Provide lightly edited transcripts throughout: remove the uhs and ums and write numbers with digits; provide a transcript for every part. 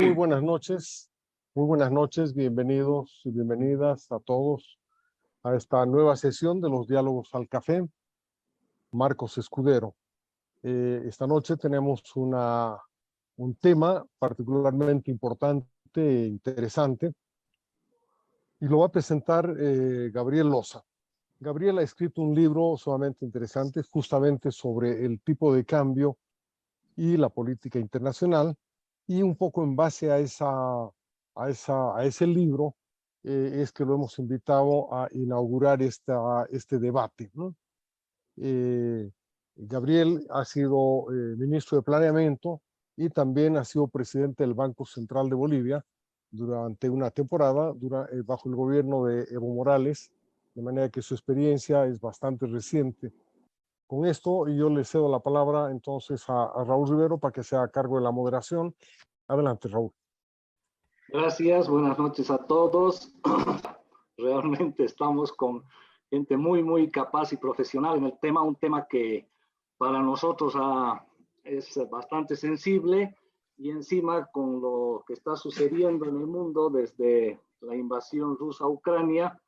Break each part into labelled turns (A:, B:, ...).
A: muy buenas noches, bienvenidos y bienvenidas a todos a esta nueva sesión de los Diálogos al Café. Marcos Escudero. Esta noche tenemos un tema particularmente importante e interesante y lo va a presentar Gabriel Loza. Gabriel ha escrito un libro sumamente interesante justamente sobre el tipo de cambio y la política internacional, y un poco en base a ese libro es que lo hemos invitado a inaugurar este debate, ¿no? Gabriel ha sido ministro de Planeamiento y también ha sido presidente del Banco Central de Bolivia durante una temporada bajo el gobierno de Evo Morales, de manera que su experiencia es bastante reciente. Con esto yo le cedo la palabra entonces a Raúl Rivero para que se haga cargo de la moderación. Adelante, Raúl.
B: Gracias, buenas noches a todos. Realmente estamos con gente muy capaz y profesional en el tema, un tema que para nosotros es bastante sensible, y encima con lo que está sucediendo en el mundo desde la invasión rusa a Ucrania,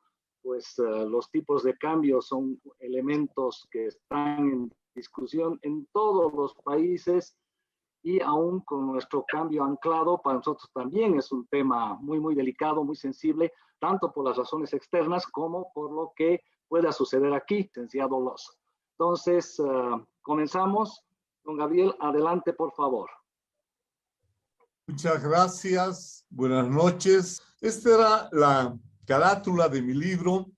B: pues los tipos de cambio son elementos que están en discusión en todos los países, y aún con nuestro cambio anclado, para nosotros también es un tema muy delicado, muy sensible, tanto por las razones externas como por lo que pueda suceder aquí, licenciado Loza. Entonces, comenzamos. Don Gabriel, adelante, por favor.
C: Muchas gracias, buenas noches. Esta era la carátula de mi libro,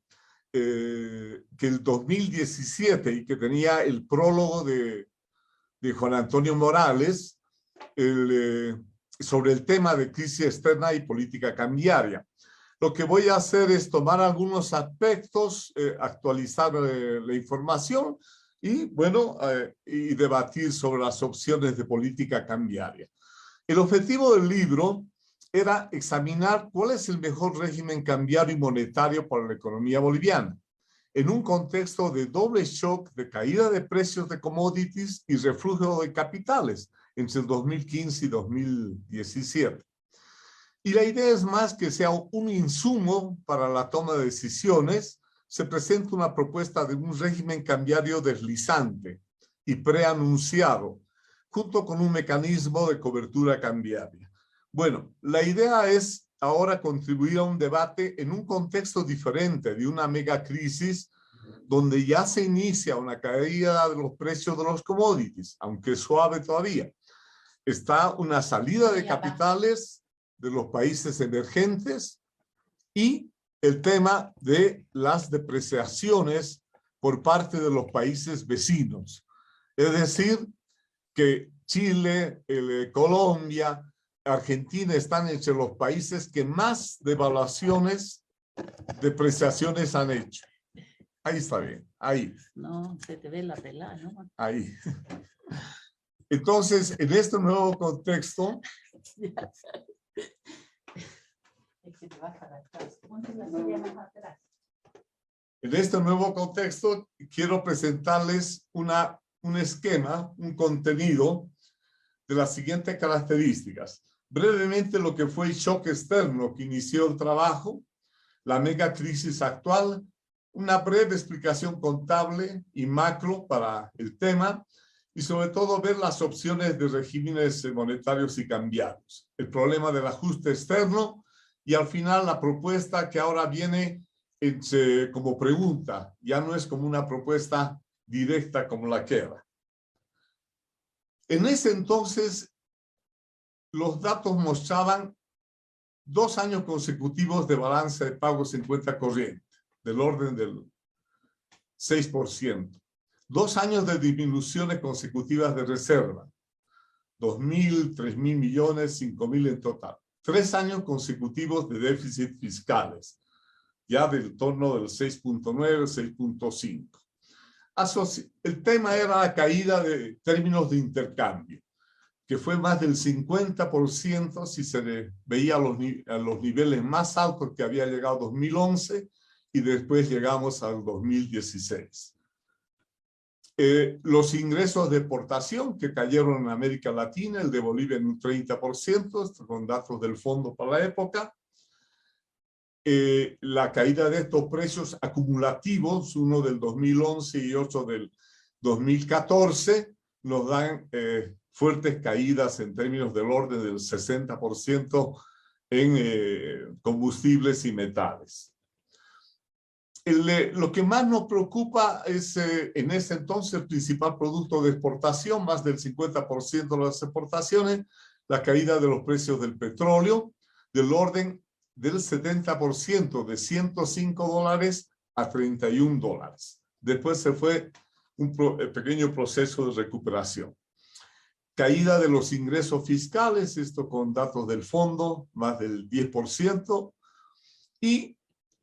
C: que el 2017, y que tenía el prólogo de Juan Antonio Morales sobre el tema de crisis externa y política cambiaria. Lo que voy a hacer es tomar algunos aspectos, actualizar la información y, bueno, y debatir sobre las opciones de política cambiaria. El objetivo del libro era examinar cuál es el mejor régimen cambiario y monetario para la economía boliviana, en un contexto de doble shock de caída de precios de commodities y reflujo de capitales entre el 2015 y 2017. Y la idea es más que sea un insumo para la toma de decisiones. Se presenta una propuesta de un régimen cambiario deslizante y preanunciado, junto con un mecanismo de cobertura cambiaria. Bueno, la idea es ahora contribuir a un debate en un contexto diferente de una megacrisis donde ya se inicia una caída de los precios de los commodities, aunque suave todavía. Está una salida de capitales de los países emergentes y el tema de las depreciaciones por parte de los países vecinos. Es decir, que Chile, Colombia, Argentina están entre los países que más devaluaciones, depreciaciones han hecho. Ahí está bien, ahí.
D: No, se te ve la pelada, ¿no?
C: Ahí. Entonces, en este nuevo contexto, quiero presentarles un esquema, un contenido de las siguientes características. Brevemente, lo que fue el shock externo que inició el trabajo, la megacrisis actual, una breve explicación contable y macro para el tema, y sobre todo ver las opciones de regímenes monetarios y cambiarios, el problema del ajuste externo, y al final la propuesta que ahora viene como pregunta, ya no es como una propuesta directa como la que era. En ese entonces, los datos mostraban 2 años consecutivos de balance de pagos en cuenta corriente, del orden del 6%. 2 años de disminuciones consecutivas de reserva, 2.000, 3.000 millones, 5.000 en total. 3 años consecutivos de déficit fiscales, ya del torno del 6.9, 6.5. El tema era la caída de términos de intercambio, que fue más del 50% si se veía a los niveles más altos que había llegado 2011 y después llegamos al 2016. Los ingresos de exportación que cayeron en América Latina, el de Bolivia en un 30%, con datos del fondo para la época. La caída de estos precios acumulativos, uno del 2011 y otro del 2014, nos dan fuertes caídas en términos del orden del 60% en combustibles y metales. Lo que más nos preocupa es en ese entonces el principal producto de exportación, más del 50% de las exportaciones, la caída de los precios del petróleo, del orden del 70%, de $105 a $31. Después se fue un pequeño proceso de recuperación. Caída de los ingresos fiscales, esto con datos del fondo, más del 10%, y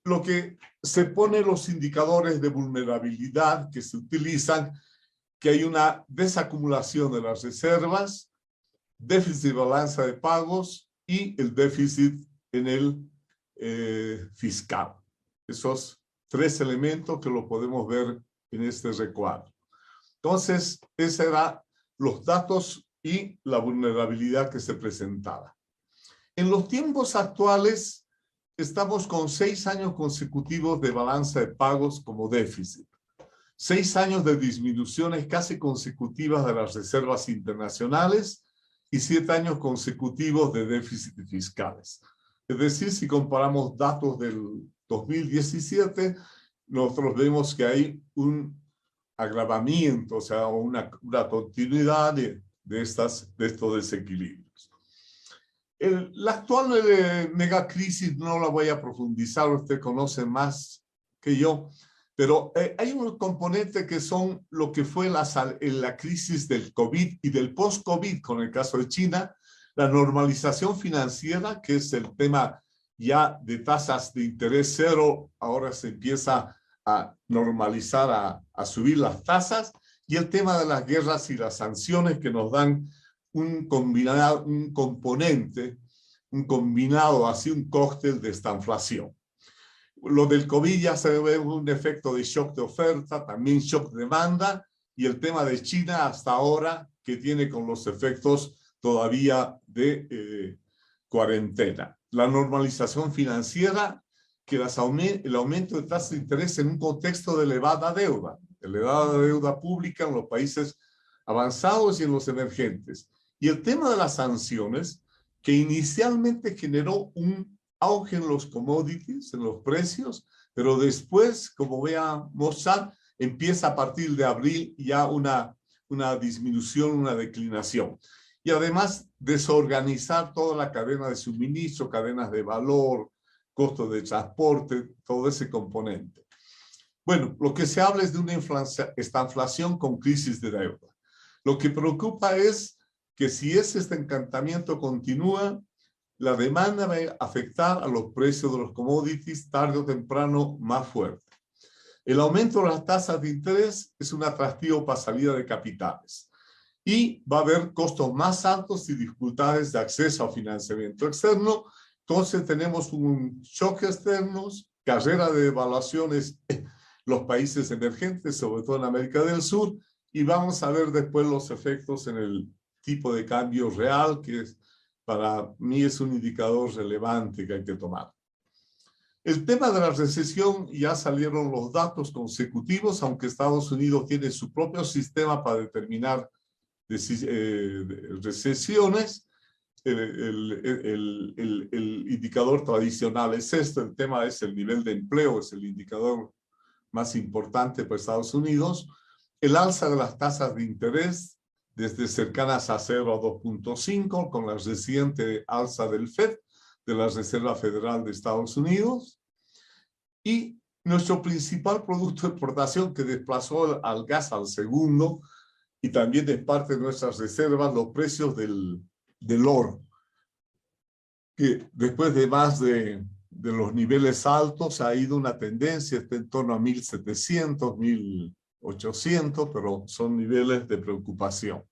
C: lo que se pone los indicadores de vulnerabilidad que se utilizan, que hay una desacumulación de las reservas, déficit de balanza de pagos y el déficit en el fiscal. Esos tres elementos que lo podemos ver en este recuadro. Entonces, esos eran los datos y la vulnerabilidad que se presentaba. En los tiempos actuales, estamos con 6 años consecutivos de balanza de pagos como déficit. 6 años de disminuciones casi consecutivas de las reservas internacionales y 7 años consecutivos de déficit fiscales. Es decir, si comparamos datos del 2017, nosotros vemos que hay un agravamiento, o sea, una continuidad de estos desequilibrios. La actual megacrisis no la voy a profundizar, usted conoce más que yo, pero hay un componente que son lo que fue la crisis del COVID y del post-COVID, con el caso de China, la normalización financiera, que es el tema ya de tasas de interés cero, ahora se empieza a normalizar, a subir las tasas, y el tema de las guerras y las sanciones que nos dan un combinado, así un cóctel de esta inflación. Lo del COVID ya se ve un efecto de shock de oferta, también shock de demanda, y el tema de China hasta ahora que tiene con los efectos todavía de cuarentena. La normalización financiera, que el aumento de tasas de interés en un contexto de elevada deuda pública en los países avanzados y en los emergentes. Y el tema de las sanciones, que inicialmente generó un auge en los commodities, en los precios, pero después, como voy a mostrar, empieza a partir de abril ya una disminución, una declinación. Y además desorganizar toda la cadena de suministro, cadenas de valor, costos de transporte, todo ese componente. Bueno, lo que se habla es de esta inflación con crisis de deuda. Lo que preocupa es que si este encantamiento continúa, la demanda va a afectar a los precios de los commodities tarde o temprano más fuerte. El aumento de las tasas de interés es un atractivo para salida de capitales y va a haber costos más altos y dificultades de acceso a financiamiento externo. Entonces tenemos un shock externo, carrera de devaluaciones en los países emergentes, sobre todo en América del Sur, y vamos a ver después los efectos en el tipo de cambio real, que para mí es un indicador relevante que hay que tomar. El tema de la recesión, ya salieron los datos consecutivos, aunque Estados Unidos tiene su propio sistema para determinar recesiones. El indicador tradicional es esto, el tema es el nivel de empleo, es el indicador más importante para Estados Unidos. El alza de las tasas de interés, desde cercanas a 0 a 2.5, con la reciente alza del FED, de la Reserva Federal de Estados Unidos. Y nuestro principal producto de exportación, que desplazó al gas al segundo, y también es parte de nuestras reservas, los precios del oro, que después de más de los niveles altos ha ido una tendencia, está en torno a 1.700, 1.800, pero son niveles de preocupación.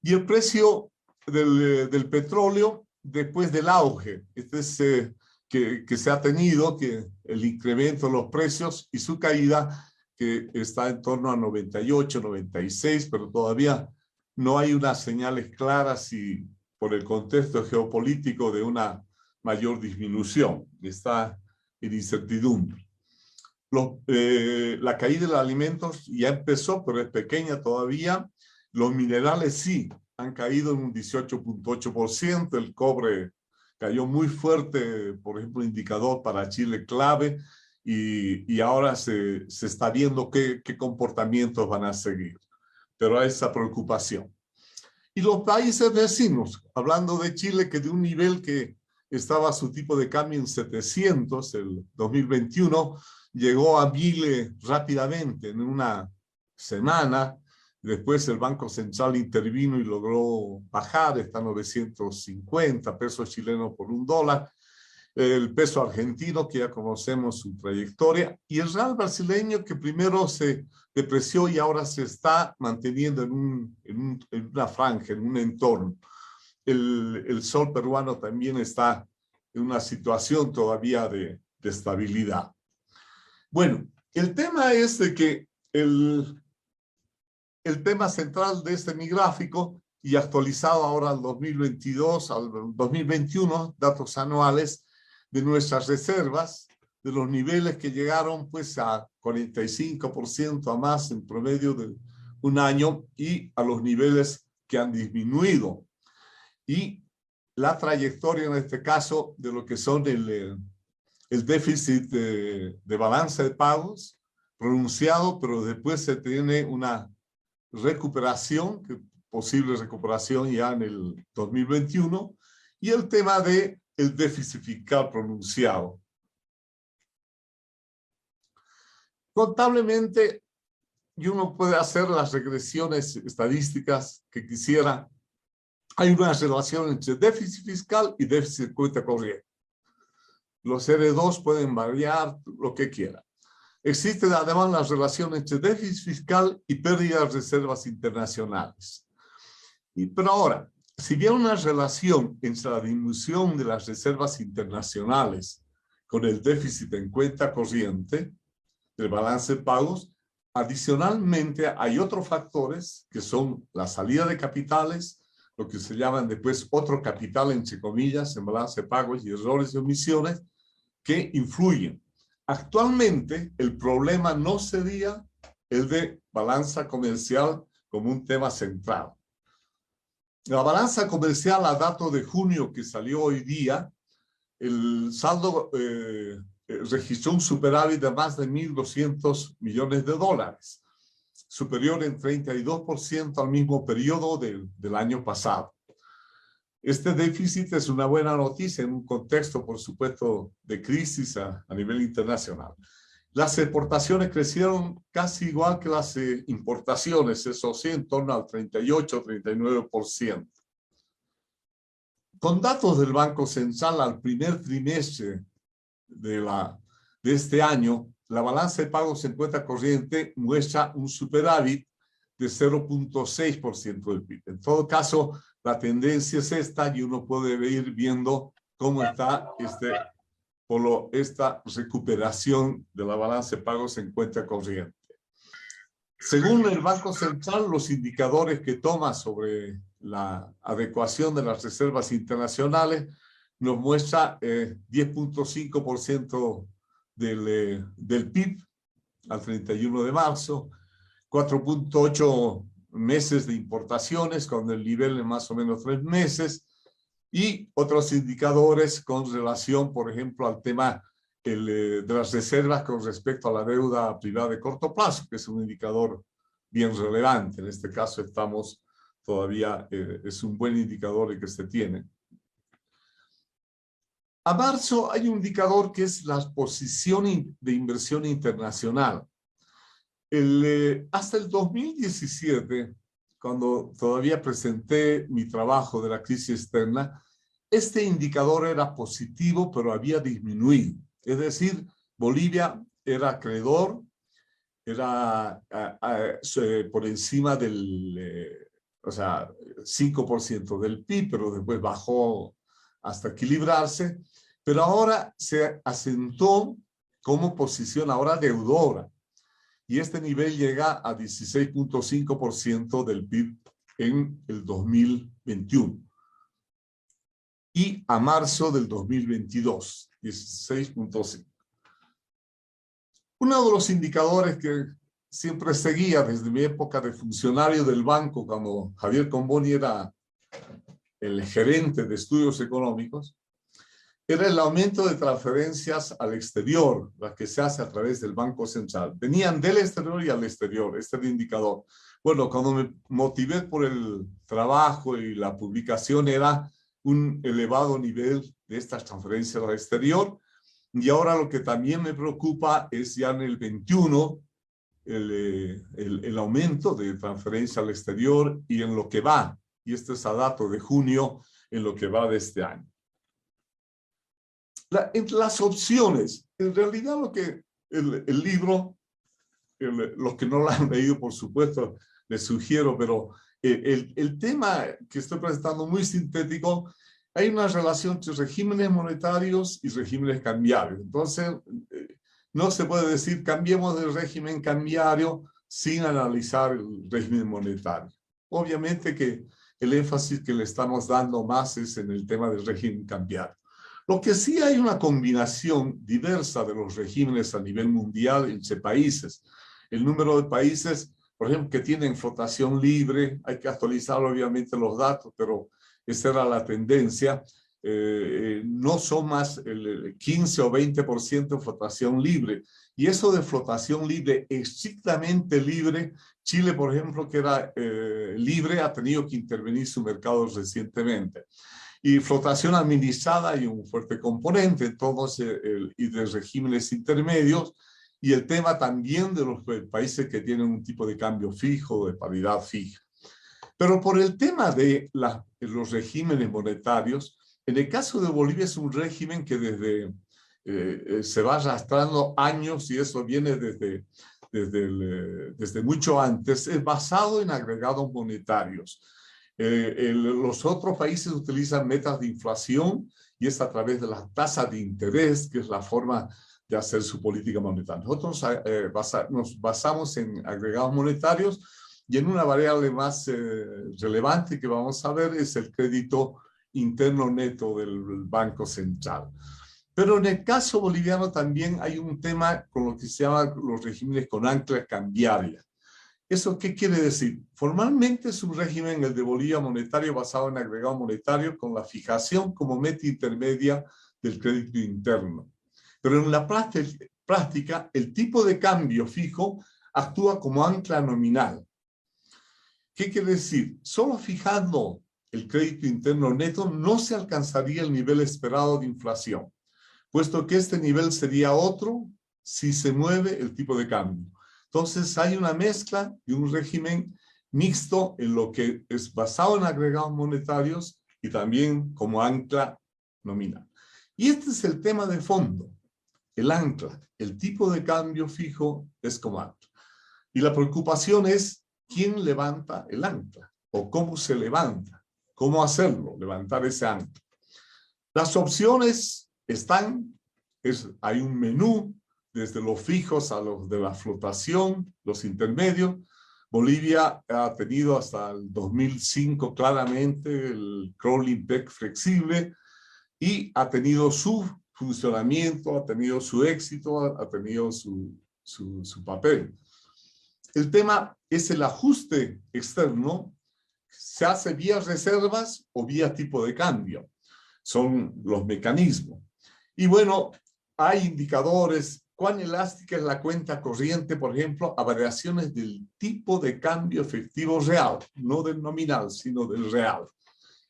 C: Y el precio del petróleo, después del auge, que se ha tenido, que el incremento de los precios y su caída, que está en torno a 98, 96, pero todavía no hay unas señales claras y por el contexto geopolítico de una mayor disminución. Está en incertidumbre. La caída de los alimentos ya empezó, pero es pequeña todavía. Los minerales sí, han caído en un 18.8%. El cobre cayó muy fuerte, por ejemplo, indicador para Chile clave, y ahora se está viendo qué comportamientos van a seguir. Pero hay esa preocupación. Y los países vecinos, hablando de Chile, que de un nivel que estaba su tipo de cambio en 700, el 2021, llegó a 1000 rápidamente, en una semana. Después el Banco Central intervino y logró bajar, está a 950 pesos chilenos por $1. El peso argentino, que ya conocemos su trayectoria, y el real brasileño, que primero se depreció y ahora se está manteniendo en una franja, en un entorno. El sol peruano también está en una situación todavía de estabilidad. Bueno, el tema es de que el tema central de mi gráfico, y actualizado ahora al 2022, al 2021, datos anuales de nuestras reservas, de los niveles que llegaron pues a 45% a más en promedio de un año, y a los niveles que han disminuido. Y la trayectoria en este caso de lo que son el déficit de balanza de pagos pronunciado, pero después se tiene una recuperación, posible recuperación ya en el 2021, y el tema de el déficit fiscal pronunciado. Contablemente, y uno puede hacer las regresiones estadísticas que quisiera, hay una relación entre déficit fiscal y déficit de cuenta corriente. Los R2 pueden variar lo que quieran. Existe además la relación entre déficit fiscal y pérdida de reservas internacionales. Pero ahora, si bien una relación entre la disminución de las reservas internacionales con el déficit en cuenta corriente del balance de pagos, adicionalmente hay otros factores que son la salida de capitales, lo que se llaman después otro capital, entre comillas, en balance de pagos y errores y omisiones, que influyen. Actualmente, el problema no sería el de balanza comercial como un tema central. La balanza comercial a dato de junio que salió hoy día, el saldo registró un superávit de más de $1.200 millones, superior en 32% al mismo periodo del año pasado. Este déficit es una buena noticia en un contexto, por supuesto, de crisis a nivel internacional. Las exportaciones crecieron casi igual que las importaciones, eso sí, en torno al 38-39%. Con datos del Banco Central al primer trimestre de este año, la balanza de pagos en cuenta corriente muestra un superávit de 0.6% del PIB. En todo caso, la tendencia es esta y uno puede ir viendo cómo está esta recuperación de la balanza de pagos en cuenta corriente. Según el Banco Central, los indicadores que toma sobre la adecuación de las reservas internacionales nos muestra 10.5% del PIB al 31 de marzo, 4.8 meses de importaciones con el nivel de más o menos 3 meses, y otros indicadores con relación, por ejemplo, al tema de las reservas con respecto a la deuda privada de corto plazo, que es un indicador bien relevante. En este caso estamos todavía, es un buen indicador el que se tiene. A marzo hay un indicador que es la posición de inversión internacional. Hasta el 2017, cuando todavía presenté mi trabajo de la crisis externa, este indicador era positivo, pero había disminuido. Es decir, Bolivia era acreedor, era por encima del 5% del PIB, pero después bajó hasta equilibrarse, pero ahora se asentó como posición ahora deudora. y este nivel llega a 16.5% del PIB en el 2021. Y a marzo del 2022, 16.5. Uno de los indicadores que siempre seguía desde mi época de funcionario del banco, cuando Javier Comboni era el gerente de estudios económicos, era el aumento de transferencias al exterior, las que se hace a través del Banco Central. Venían del exterior y al exterior, este es el indicador. Bueno, cuando me motivé por el trabajo y la publicación era un elevado nivel de estas transferencias al exterior, y ahora lo que también me preocupa es ya en el 21 el aumento de transferencia al exterior y en lo que va, y este es a dato de junio, en lo que va de este año. Entre las opciones, en realidad lo que el libro, los que no lo han leído, por supuesto, les sugiero, pero el tema que estoy presentando muy sintético, hay una relación entre regímenes monetarios y regímenes cambiarios. Entonces, no se puede decir cambiemos de régimen cambiario sin analizar el régimen monetario. Obviamente que el énfasis que le estamos dando más es en el tema del régimen cambiario. Lo que sí hay una combinación diversa de los regímenes a nivel mundial entre países. El número de países, por ejemplo, que tienen flotación libre, hay que actualizar obviamente los datos, pero esa era la tendencia. No son más el 15 o 20% de flotación libre. Y eso de flotación libre, estrictamente libre, Chile, por ejemplo, que era libre, ha tenido que intervenir su mercado recientemente. Y flotación administrada hay un fuerte componente, todos y de regímenes intermedios, y el tema también de los países que tienen un tipo de cambio fijo, de paridad fija. Pero por el tema de los regímenes monetarios, en el caso de Bolivia es un régimen que se va arrastrando años, y eso viene desde mucho antes, es basado en agregados monetarios. Los otros países utilizan metas de inflación y es a través de la tasa de interés que es la forma de hacer su política monetaria. Nosotros nos basamos en agregados monetarios y en una variable más relevante que vamos a ver es el crédito interno neto del Banco Central. Pero en el caso boliviano también hay un tema con lo que se llama los regímenes con ancla cambiaria. ¿Eso qué quiere decir? Formalmente es un régimen, el de Bolivia, monetario basado en agregado monetario con la fijación como meta intermedia del crédito interno. Pero en la práctica, el tipo de cambio fijo actúa como ancla nominal. ¿Qué quiere decir? Solo fijando el crédito interno neto no se alcanzaría el nivel esperado de inflación, puesto que este nivel sería otro si se mueve el tipo de cambio. Entonces hay una mezcla de un régimen mixto en lo que es basado en agregados monetarios y también como ancla nominal. Y este es el tema de fondo, el ancla. El tipo de cambio fijo es como ancla. Y la preocupación es quién levanta el ancla o cómo se levanta, cómo hacerlo, levantar ese ancla. Las opciones están, hay un menú, desde los fijos a los de la flotación, los intermedios. Bolivia ha tenido hasta el 2005 claramente el crawling peg flexible y ha tenido su funcionamiento, ha tenido su éxito, ha tenido su papel. El tema es el ajuste externo, se hace vía reservas o vía tipo de cambio. Son los mecanismos. Y bueno, hay indicadores. ¿Cuán elástica es la cuenta corriente, por ejemplo, a variaciones del tipo de cambio efectivo real? No del nominal, sino del real.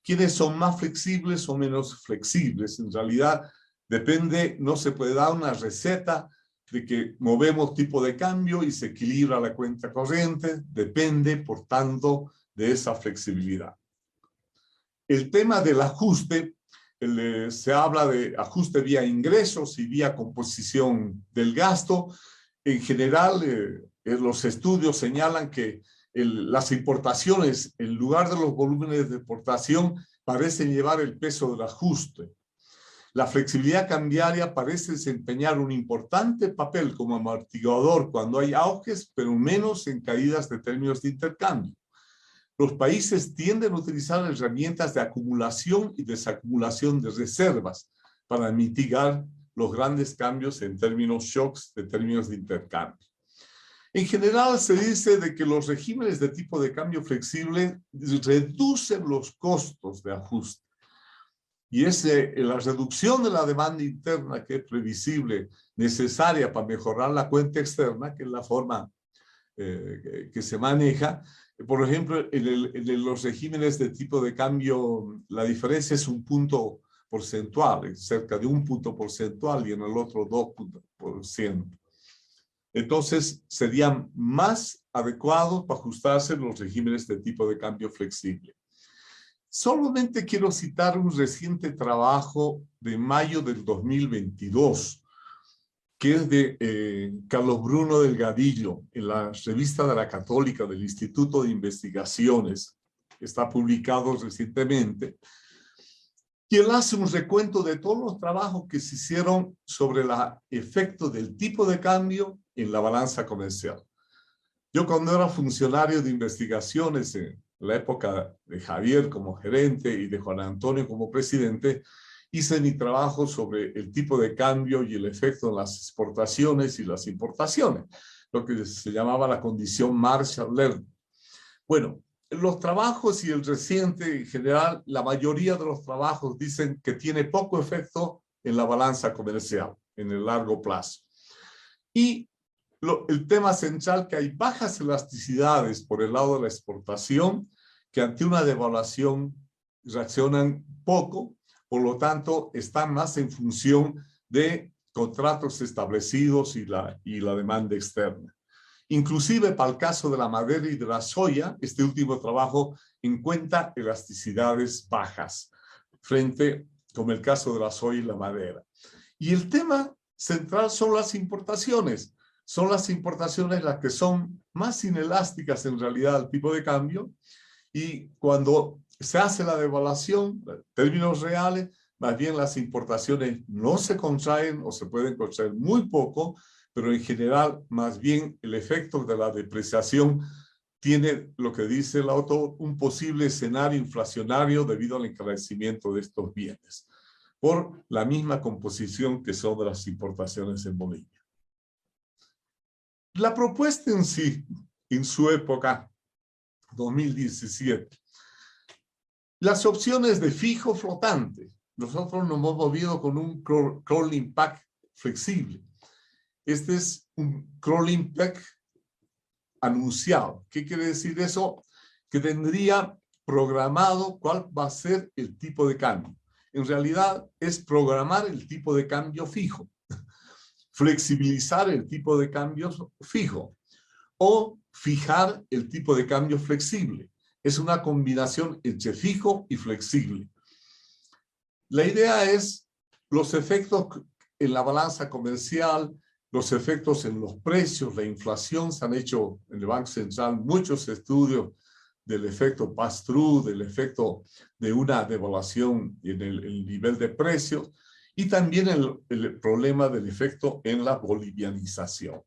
C: ¿Quiénes son más flexibles o menos flexibles? En realidad depende, no se puede dar una receta de que movemos tipo de cambio y se equilibra la cuenta corriente. Depende, por tanto, de esa flexibilidad. El tema del ajuste, se habla de ajuste vía ingresos y vía composición del gasto. En general, los estudios señalan que las importaciones, en lugar de los volúmenes de exportación, parecen llevar el peso del ajuste. La flexibilidad cambiaria parece desempeñar un importante papel como amortiguador cuando hay auges, pero menos en caídas de términos de intercambio. Los países tienden a utilizar herramientas de acumulación y desacumulación de reservas para mitigar los grandes cambios en términos shocks de términos de intercambio. En general se dice de que los regímenes de tipo de cambio flexible reducen los costos de ajuste. Y es la reducción de la demanda interna que es previsible, necesaria para mejorar la cuenta externa, que es la forma que se maneja. Por ejemplo, en los regímenes de tipo de cambio, la diferencia es un punto porcentual, cerca de un punto porcentual, y en el otro 2%. Entonces, serían más adecuados para ajustarse los regímenes de tipo de cambio flexible. Solamente quiero citar un reciente trabajo de mayo del 2022, que es de Carlos Bruno Delgadillo, en la revista de la Católica del Instituto de Investigaciones. Está publicado recientemente. Y él hace un recuento de todos los trabajos que se hicieron sobre el efecto del tipo de cambio en la balanza comercial. Yo cuando era funcionario de investigaciones en la época de Javier como gerente y de Juan Antonio como presidente, hice mi trabajo sobre el tipo de cambio y el efecto en las exportaciones y las importaciones, lo que se llamaba la condición Marshall-Lerner. Bueno, los trabajos y el reciente en general, la mayoría de los trabajos dicen que tiene poco efecto en la balanza comercial en el largo plazo. Y el tema central, que hay bajas elasticidades por el lado de la exportación, que ante una devaluación reaccionan poco, por lo tanto están más en función de contratos establecidos y la demanda externa. Inclusive para el caso de la madera y de la soya, este último trabajo encuentra elasticidades bajas frente, como el caso de la soya y la madera. Y el tema central son las importaciones. Son las importaciones las que son más inelásticas en realidad al tipo de cambio, y cuando se hace la devaluación, en términos reales, más bien las importaciones no se contraen o se pueden contraer muy poco, pero en general más bien el efecto de la depreciación tiene, lo que dice el autor, un posible escenario inflacionario debido al encarecimiento de estos bienes, por la misma composición que son de las importaciones en Bolivia. La propuesta en sí, en su época, 2017, las opciones de fijo flotante. Nosotros nos hemos movido con un crawling pack flexible. Este es un crawling pack anunciado. ¿Qué quiere decir eso? Que tendría programado cuál va a ser el tipo de cambio. En realidad es programar el tipo de cambio fijo, flexibilizar el tipo de cambio fijo o fijar el tipo de cambio flexible. Es una combinación entre fijo y flexible. La idea es los efectos en la balanza comercial, los efectos en los precios, la inflación. Se han hecho en el Banco Central muchos estudios del efecto pass-through, del efecto de una devaluación en el nivel de precios, y también el problema del efecto en la bolivianización.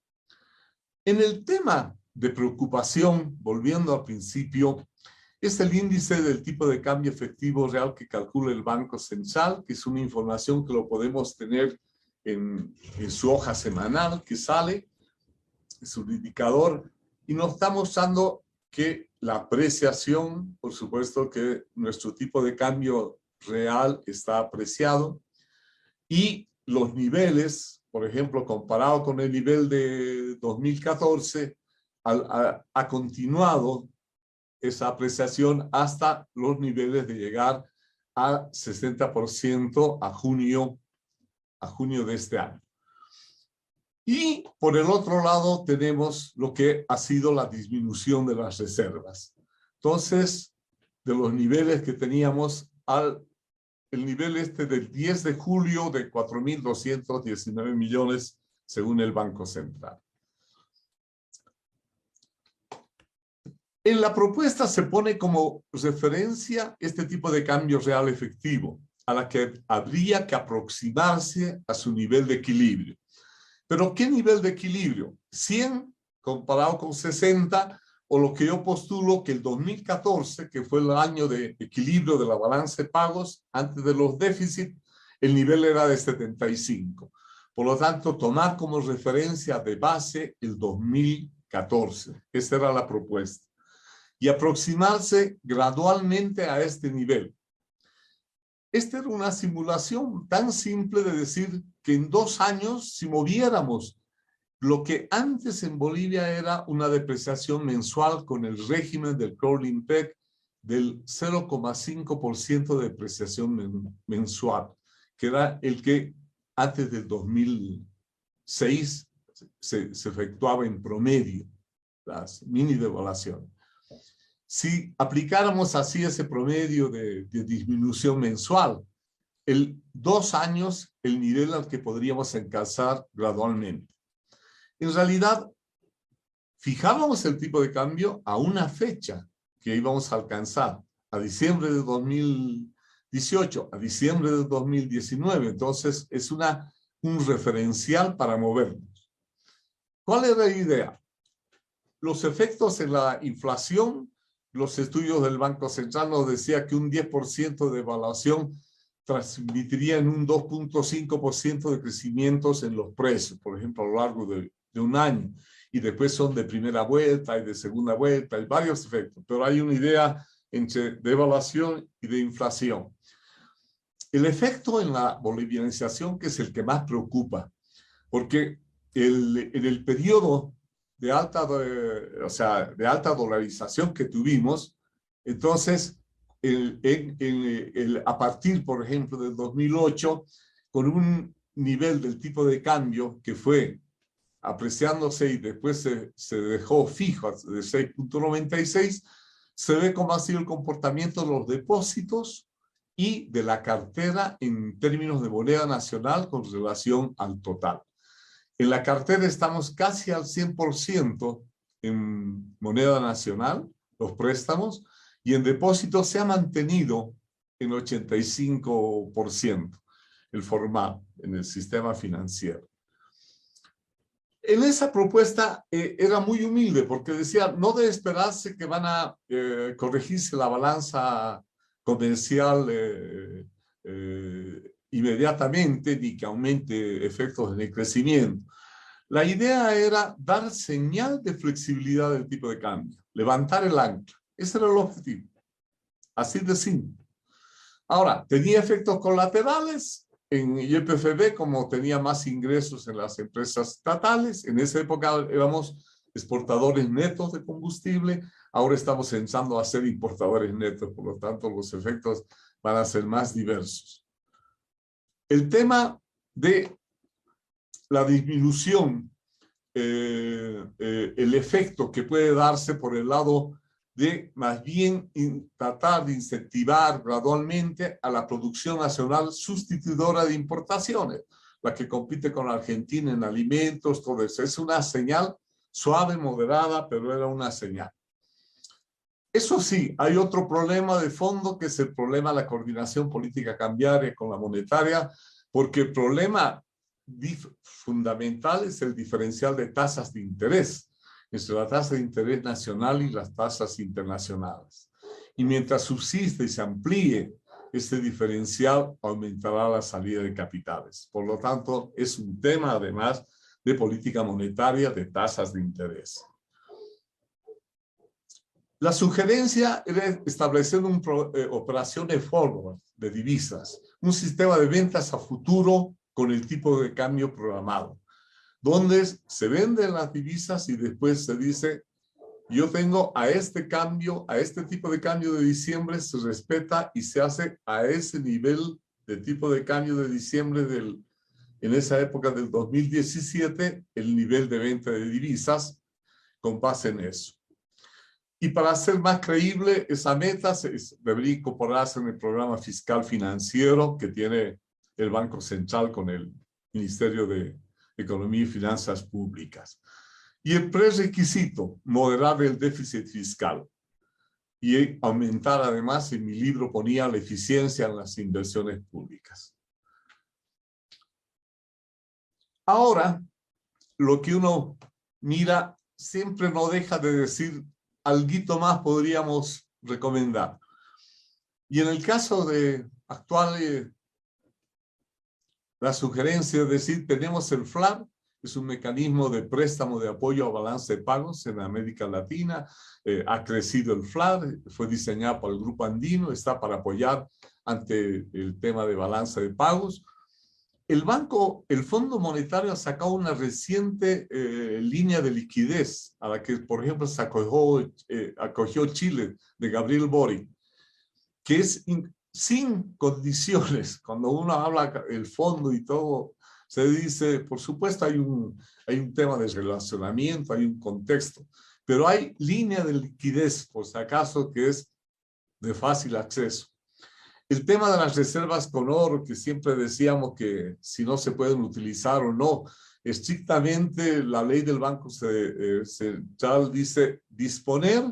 C: En el tema de preocupación, volviendo al principio, es el índice del tipo de cambio efectivo real que calcula el Banco Central, que es una información que lo podemos tener en su hoja semanal que sale, es un indicador, y nos está mostrando que la apreciación, por supuesto que nuestro tipo de cambio real está apreciado, y los niveles, por ejemplo, comparado con el nivel de 2014, ha continuado esa apreciación hasta los niveles de llegar a 60% a junio de este año. Y por el otro lado tenemos lo que ha sido la disminución de las reservas. Entonces, de los niveles que teníamos el nivel del 10 de julio de 4.219 millones según el Banco Central. En la propuesta se pone como referencia este tipo de cambio real efectivo a la que habría que aproximarse a su nivel de equilibrio. ¿Pero qué nivel de equilibrio? 100 comparado con 60, o lo que yo postulo que el 2014, que fue el año de equilibrio de la balanza de pagos, antes de los déficits, el nivel era de 75. Por lo tanto, tomar como referencia de base el 2014. Esa era la propuesta. Y aproximarse gradualmente a este nivel. Esta era una simulación tan simple de decir que en 2 años, si moviéramos lo que antes en Bolivia era una depreciación mensual con el régimen del crawling peg del 0,5% de depreciación mensual, que era el que antes del 2006 se efectuaba en promedio, las mini devaluaciones. Si aplicáramos así ese promedio de disminución mensual, en 2 años el nivel al que podríamos alcanzar gradualmente. En realidad, fijábamos el tipo de cambio a una fecha que íbamos a alcanzar, a diciembre de 2018, a diciembre de 2019. Entonces, es un referencial para movernos. ¿Cuál es la idea? Los efectos en la inflación, los estudios del Banco Central nos decía que un 10% de evaluación transmitiría en un 2,5% de crecimientos en los precios, por ejemplo, a lo largo de un año, y después son de primera vuelta y de segunda vuelta, hay varios efectos, pero hay una idea entre devaluación y de inflación. El efecto en la bolivianización, que es el que más preocupa, porque en el periodo de alta dolarización que tuvimos, entonces, a partir, por ejemplo, del 2008, con un nivel del tipo de cambio que fue apreciándose y después se dejó fijo de 6,96, se ve cómo ha sido el comportamiento de los depósitos y de la cartera en términos de moneda nacional con relación al total. En la cartera estamos casi al 100% en moneda nacional, los préstamos, y en depósitos se ha mantenido en 85% el formal en el sistema financiero. En esa propuesta era muy humilde porque decía, no debe esperarse que van a corregirse la balanza comercial inmediatamente ni que aumente efectos en el crecimiento. La idea era dar señal de flexibilidad del tipo de cambio, levantar el ancla. Ese era el objetivo. Así de simple. Ahora, tenía efectos colaterales. En YPFB, como tenía más ingresos en las empresas estatales, en esa época éramos exportadores netos de combustible, ahora estamos pensando a ser importadores netos, por lo tanto los efectos van a ser más diversos. El tema de la disminución, el efecto que puede darse por el lado de más bien tratar de incentivar gradualmente a la producción nacional sustituidora de importaciones, la que compite con la Argentina en alimentos, todo eso. Es una señal suave, moderada, pero era una señal. Eso sí, hay otro problema de fondo que es el problema de la coordinación política cambiaria con la monetaria, porque el problema fundamental es el diferencial de tasas de interés entre la tasa de interés nacional y las tasas internacionales. Y mientras subsiste y se amplíe este diferencial, aumentará la salida de capitales. Por lo tanto, es un tema además de política monetaria de tasas de interés. La sugerencia era establecer una operación de forward de divisas, un sistema de ventas a futuro con el tipo de cambio programado, donde se venden las divisas y después se dice, yo tengo a este cambio, a este tipo de cambio de diciembre, se respeta y se hace a ese nivel de tipo de cambio de diciembre en esa época del 2017, el nivel de venta de divisas con base en eso. Y para hacer más creíble esa meta, debería incorporarse en el programa fiscal financiero que tiene el Banco Central con el Ministerio de Economía y Finanzas Públicas. Y el prerequisito, moderar el déficit fiscal. y aumentar además, en mi libro ponía la eficiencia en las inversiones públicas. Ahora, lo que uno mira siempre no deja de decir alguito más podríamos recomendar. Y en el caso de actual, la sugerencia es decir, tenemos el FLAR, es un mecanismo de préstamo de apoyo a balance de pagos en América Latina. Ha crecido el FLAR, fue diseñado por el Grupo Andino, está para apoyar ante el tema de balance de pagos. El Fondo Monetario ha sacado una reciente línea de liquidez a la que, por ejemplo, se acogió Chile, de Gabriel Boric, que es sin condiciones. Cuando uno habla del fondo y todo, se dice, por supuesto, hay un tema de relacionamiento, hay un contexto, pero hay línea de liquidez, por si acaso, que es de fácil acceso. El tema de las reservas con oro, que siempre decíamos que si no se pueden utilizar o no, estrictamente la ley del Banco Central dice disponer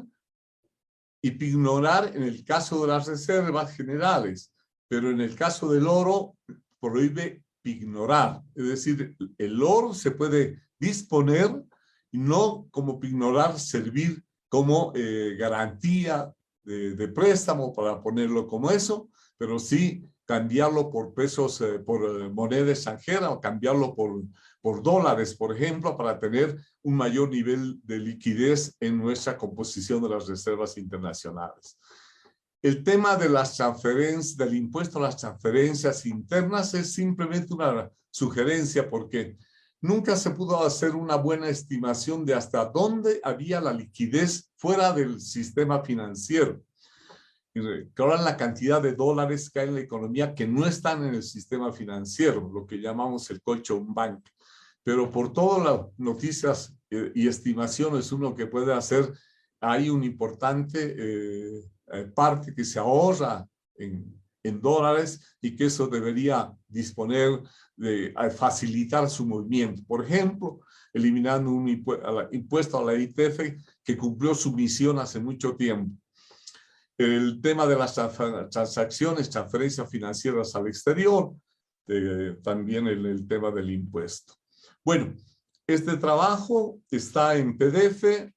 C: y pignorar en el caso de las reservas generales, pero en el caso del oro prohíbe pignorar. Es decir, el oro se puede disponer y no como pignorar servir como garantía de préstamo para ponerlo como eso, pero sí cambiarlo por pesos, por moneda extranjera o cambiarlo por dólares, por ejemplo, para tener un mayor nivel de liquidez en nuestra composición de las reservas internacionales. El tema de las transferencias, del impuesto a las transferencias internas es simplemente una sugerencia porque nunca se pudo hacer una buena estimación de hasta dónde había la liquidez fuera del sistema financiero. Ahora la cantidad de dólares que hay en la economía que no están en el sistema financiero, lo que llamamos el colchón bank. Pero por todas las noticias y estimaciones uno que puede hacer, hay una importante parte que se ahorra en dólares y que eso debería disponer de facilitar su movimiento. Por ejemplo, eliminando un impuesto a la ITF que cumplió su misión hace mucho tiempo. El tema de las transacciones, transferencias financieras al exterior, también el tema del impuesto. Bueno, este trabajo está en PDF,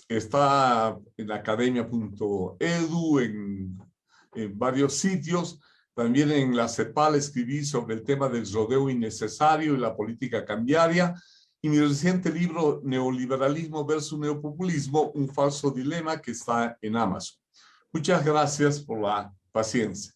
C: está en academia.edu, en varios sitios. También en la CEPAL escribí sobre el tema del rodeo innecesario y la política cambiaria. Y mi reciente libro, Neoliberalismo versus Neopopulismo, un falso dilema, que está en Amazon. Muchas gracias por la paciencia.